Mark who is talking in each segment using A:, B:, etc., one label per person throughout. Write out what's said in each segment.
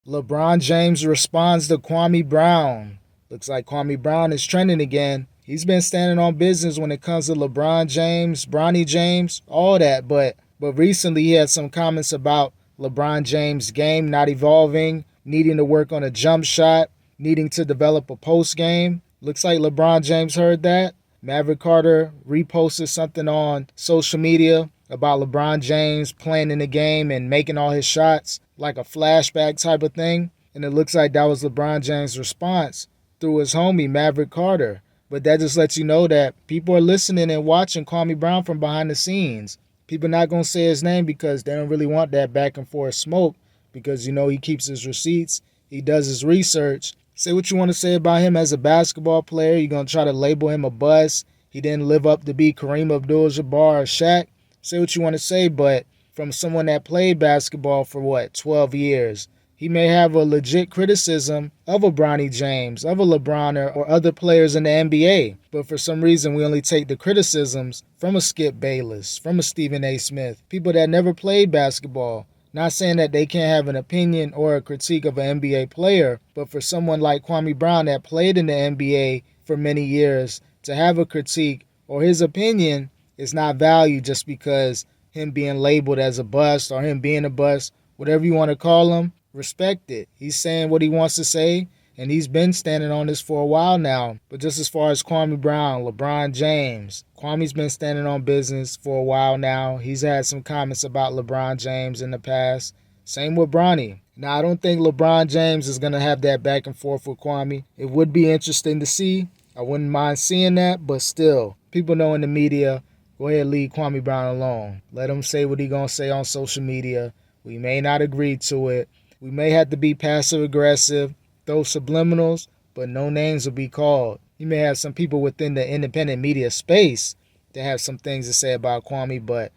A: LeBron James responds to Kwame Brown. Looks like Kwame Brown is trending again. He's been standing on business when it comes to LeBron James, Bronny James, all that. But recently he had some comments about LeBron James' game not evolving, needing to work on a jump shot, needing to develop a post game. Looks like LeBron James heard that. Maverick Carter reposted something on social media about LeBron James playing in the game and making all his shots, like a flashback type of thing. And it looks like that was LeBron James' response through his homie, Maverick Carter. But that just lets you know that people are listening and watching Kwame Brown from behind the scenes. People not going to say his name because they don't really want that back and forth smoke, because, you know, he keeps his receipts, he does his research. Say what you want to say about him as a basketball player. You're going to try to label him a bust. He didn't live up to be Kareem Abdul-Jabbar or Shaq. Say what you want to say, but from someone that played basketball for 12 years, he may have a legit criticism of a Bronny James, of a LeBron, or other players in the NBA. But for some reason, we only take the criticisms from a Skip Bayless, from a Stephen A. Smith, people that never played basketball. Not saying that they can't have an opinion or a critique of an NBA player, but for someone like Kwame Brown that played in the NBA for many years, to have a critique or his opinion is not valued just because him being labeled as a bust or him being a bust, whatever you want to call him, respect it. He's saying what he wants to say, and he's been standing on this for a while now. But just as far as Kwame Brown, LeBron James, Kwame's been standing on business for a while now. He's had some comments about LeBron James in the past. Same with Bronny. Now, I don't think LeBron James is going to have that back and forth with Kwame. It would be interesting to see. I wouldn't mind seeing that, but still, people know in the media, go ahead and leave Kwame Brown alone. Let him say what he's going to say on social media. We may not agree to it. We may have to be passive-aggressive, throw subliminals, but no names will be called. You may have some people within the independent media space that have some things to say about Kwame, but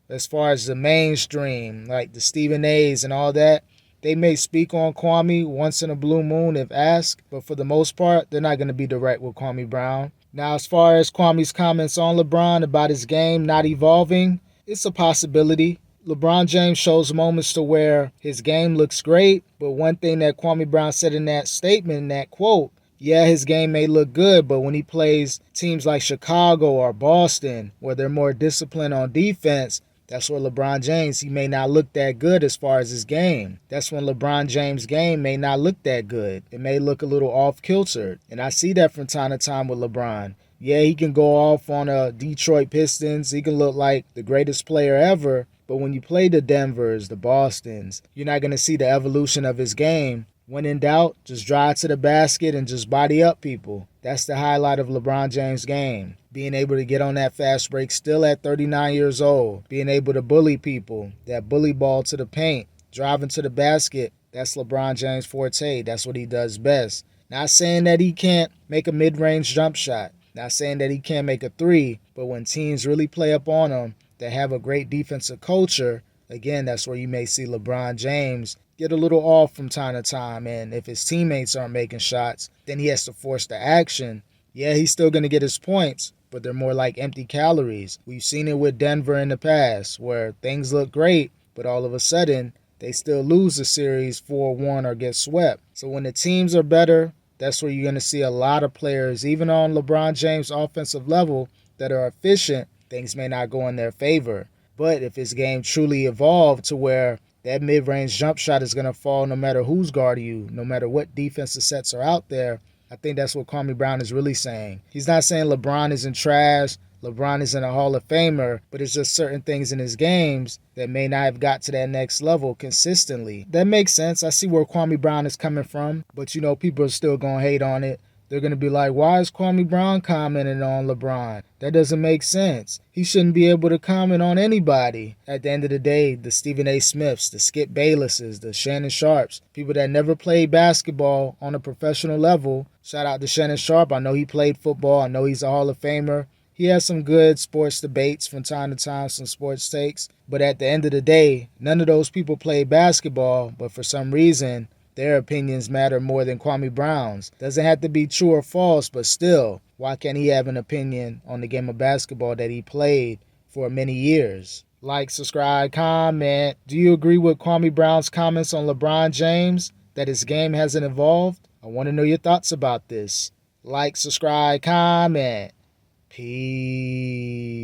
A: as far as the mainstream, like the Stephen A's and all that, they may speak on Kwame once in a blue moon if asked, but for the most part, they're not going to be direct with Kwame Brown. Now, as far as Kwame's comments on LeBron about his game not evolving, it's a possibility. LeBron James shows moments to where his game looks great, but one thing that Kwame Brown said in that statement, in that quote, yeah, his game may look good, but when he plays teams like Chicago or Boston, where they're more disciplined on defense, that's where LeBron James, he may not look that good as far as his game. That's when LeBron James' game may not look that good. It may look a little off-kiltered. And I see that from time to time with LeBron. Yeah, he can go off on a Detroit Pistons. He can look like the greatest player ever. But when you play the Denvers, the Bostons, you're not going to see the evolution of his game. When in doubt, just drive to the basket and just body up people. That's the highlight of LeBron James' game. Being able to get on that fast break still at 39 years old. Being able to bully people. That bully ball to the paint. Driving to the basket. That's LeBron James' forte. That's what he does best. Not saying that he can't make a mid-range jump shot. Not saying that he can't make a three. But when teams really play up on him, that have a great defensive culture, again, that's where you may see LeBron James get a little off from time to time. And if his teammates aren't making shots, then he has to force the action. Yeah, he's still going to get his points, but they're more like empty calories. We've seen it with Denver in the past, where things look great, but all of a sudden, they still lose the series 4-1 or get swept. So when the teams are better, that's where you're going to see a lot of players, even on LeBron James' offensive level, that are efficient. Things may not go in their favor. But if his game truly evolved to where that mid-range jump shot is going to fall no matter who's guarding you, no matter what defensive sets are out there, I think that's what Kwame Brown is really saying. He's not saying LeBron isn't trash, LeBron isn't a Hall of Famer, but it's just certain things in his games that may not have got to that next level consistently. That makes sense. I see where Kwame Brown is coming from, but you know, people are still going to hate on it. They're going to be like, why is Kwame Brown commenting on LeBron? That doesn't make sense. He shouldn't be able to comment on anybody. At the end of the day, the Stephen A. Smiths, the Skip Baylesses, the Shannon Sharpes, people that never played basketball on a professional level. Shout out to Shannon Sharpe. I know he played football. I know he's a Hall of Famer. He has some good sports debates from time to time, some sports takes. But at the end of the day, none of those people played basketball, but for some reason, their opinions matter more than Kwame Brown's. Doesn't have to be true or false, but still, why can't he have an opinion on the game of basketball that he played for many years? Like, subscribe, comment. Do you agree with Kwame Brown's comments on LeBron James? that his game hasn't evolved? I want to know your thoughts about this. Like, subscribe, comment. Peace.